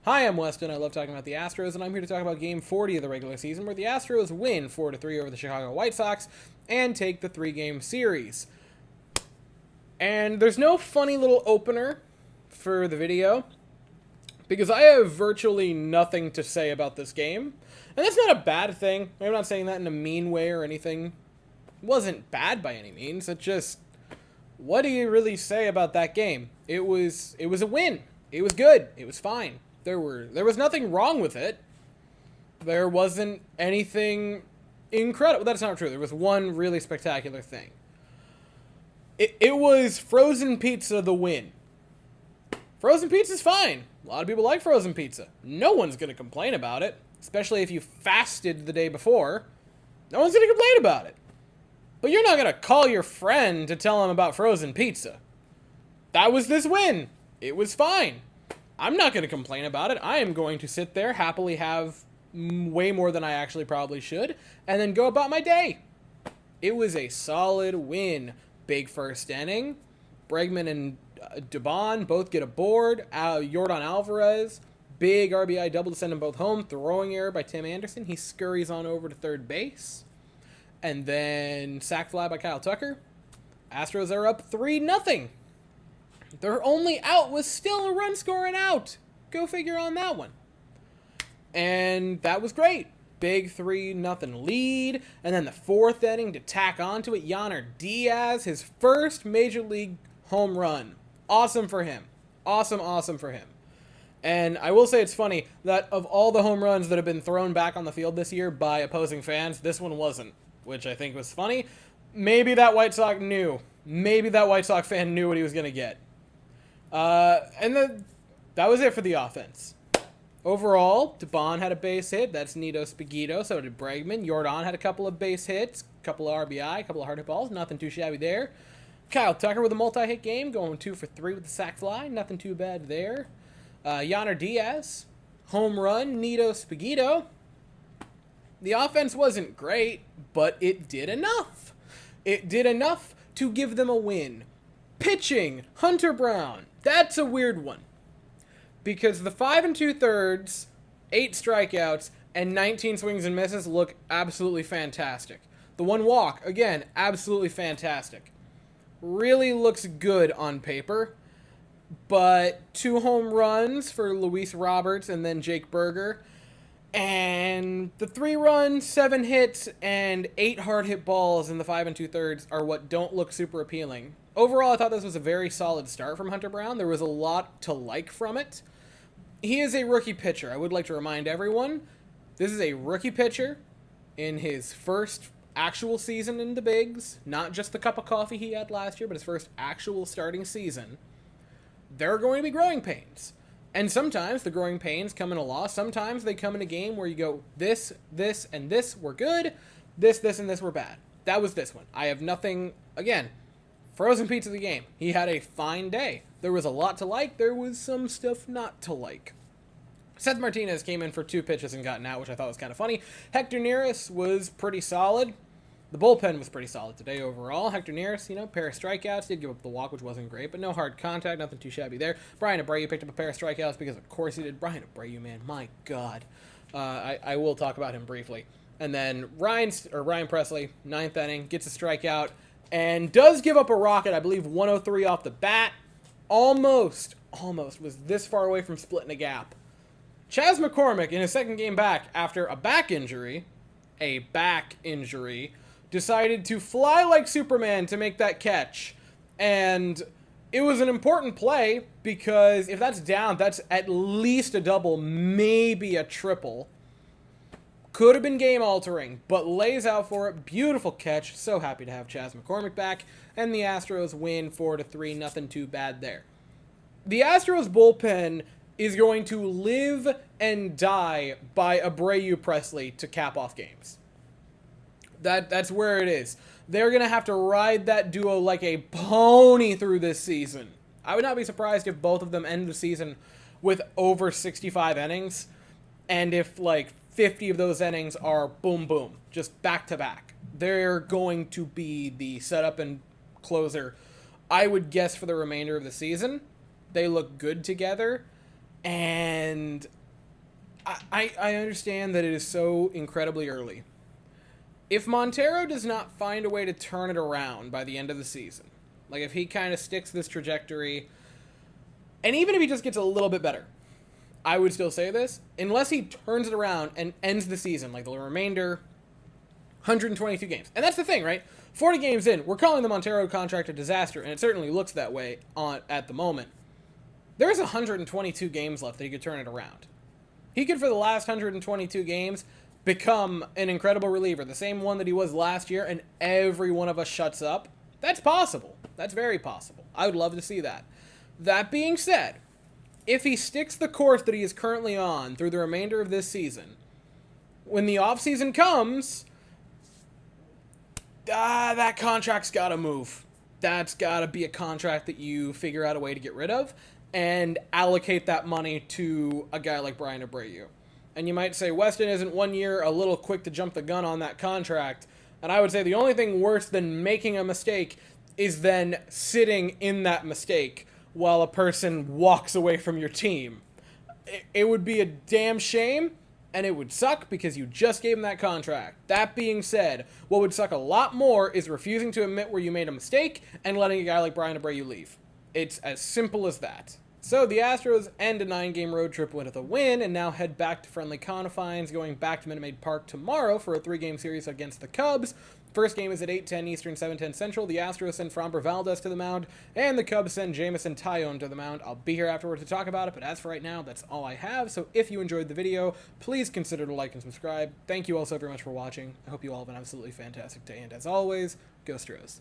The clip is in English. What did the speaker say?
Hi, I'm Weston. I love talking about the Astros, and I'm here to talk about Game 40 of the regular season, where the Astros and I'm here to talk about Game 40 of the regular season, where the Astros win 4-3 over the Chicago White Sox and take the three-game series. And there's no funny little opener for the video, because I have virtually nothing to say about this game. And that's not a bad thing. I'm not saying that in a mean way or anything. It wasn't bad by any means. It's just, what do you really say about that game? It was a win. It was good. It was fine. There was nothing wrong with it. There wasn't anything incredible. That's not true. There was one really spectacular thing. It was frozen pizza the win. Frozen pizza's fine. A lot of people like frozen pizza. No one's going to complain about it, especially if you fasted the day before. No one's going to complain about it. But you're not going to call your friend to tell him about frozen pizza. That was this win. It was fine. I'm not going to complain about it. I am going to sit there, happily have way more than I actually probably should, and then go about my day. It was a solid win. Big first inning. Bregman and Dubon both get aboard. Yordan Alvarez, big RBI double to send them both home. Throwing error by Tim Anderson. He scurries on over to third base. And then sac fly by Kyle Tucker. Astros are up 3-0. Their only out was still a run scoring out. Go figure on that one. And that was great. Big 3-0 lead. And then the fourth inning to tack onto it. Yainer Diaz, his first major league home run. Awesome for him. Awesome for him. And I will say it's funny that of all the home runs that have been thrown back on the field this year by opposing fans, this one wasn't, which I think was funny. Maybe that White Sox knew. Maybe that White Sox fan knew what he was going to get. That was it for the offense. Overall, Dubon had a base hit. That's Nito Spagito. So did Bregman. Yordan had a couple of base hits, a couple of RBI, a couple of hard hit balls. Nothing too shabby there. Kyle Tucker with a multi-hit game, going 2 for 3 with the sac fly. Nothing too bad there. Yainer Diaz, home run. Nito Spagito. The offense wasn't great, but it did enough. It did enough to give them a win. Pitching, Hunter Brown. That's a weird one. Because the 5 2/3, 8 strikeouts, and 19 swings and misses look absolutely fantastic. The one walk, again, absolutely fantastic. Really looks good on paper. But 2 home runs for Luis Roberts and then Jake Berger. And the 3 runs, 7 hits, and 8 hard hit balls in the 5 2/3 are what don't look super appealing. Overall, I thought this was a very solid start from Hunter Brown. There was a lot to like from it. He is a rookie pitcher. I would like to remind everyone, this is a rookie pitcher in his first actual season in the bigs, not just the cup of coffee he had last year, but his first actual starting season. There are going to be growing pains. And sometimes the growing pains come in a loss. Sometimes they come in a game where you go, this, and this were good. This, and this were bad. That was this one. I have nothing, again, frozen pizza the game. He had a fine day. There was a lot to like. There was some stuff not to like. Seth Martinez came in for 2 pitches and got out, which I thought was kind of funny. Hector Neris was pretty solid. The bullpen was pretty solid today overall. Hector Neris, pair of strikeouts. Did give up the walk, which wasn't great, but no hard contact. Nothing too shabby there. Brian Abreu picked up a pair of strikeouts because, of course, he did. Brian Abreu, man, my God. I will talk about him briefly. And then Ryan Presley, 9th inning, gets a strikeout and does give up a rocket, I believe 103 off the bat. Almost was this far away from splitting a gap. Chas McCormick, in his second game back after a back injury, decided to fly like Superman to make that catch. And it was an important play because if that's down, that's at least a double, maybe a triple. Could have been game-altering, but lays out for it. Beautiful catch. So happy to have Chas McCormick back. And the Astros win 4-3. Nothing too bad there. The Astros bullpen is going to live and die by Abreu Presley to cap off games. That's where it is. They're going to have to ride that duo like a pony through this season. I would not be surprised if both of them end the season with over 65 innings. And if 50 of those innings are boom, boom, just back to back. They're going to be the setup and closer, I would guess, for the remainder of the season. They look good together. And I understand that it is so incredibly early. If Montero does not find a way to turn it around by the end of the season, like if he kind of sticks this trajectory, and even if he just gets a little bit better, I would still say this, unless he turns it around and ends the season, like the remainder, 122 games. And that's the thing, right? 40 games in, we're calling the Montero contract a disaster, and it certainly looks that way at the moment. There's 122 games left that he could turn it around. He could, for the last 122 games, become an incredible reliever, the same one that he was last year, and every one of us shuts up. That's possible. That's very possible. I would love to see that. That being said, if he sticks the course that he is currently on through the remainder of this season, when the offseason comes, that contract's got to move. That's got to be a contract that you figure out a way to get rid of and allocate that money to a guy like Brian Abreu. And you might say, Weston, isn't 1 year a little quick to jump the gun on that contract? And I would say the only thing worse than making a mistake is then sitting in that mistake while a person walks away from your team. It would be a damn shame, and it would suck because you just gave him that contract. That being said, what would suck a lot more is refusing to admit where you made a mistake and letting a guy like Brian Abreu leave. It's as simple as that. So the Astros end a 9-game road trip with a win and now head back to friendly confines, going back to Minute Maid Park tomorrow for a 3-game series against the Cubs. First game is at 8:10 Eastern, 7:10 Central. The Astros send Framber Valdez to the mound, and the Cubs send Jamison Tyone to the mound. I'll be here afterwards to talk about it, but as for right now, that's all I have. So if you enjoyed the video, please consider to like and subscribe. Thank you all so very much for watching. I hope you all have an absolutely fantastic day, and as always, go Astros.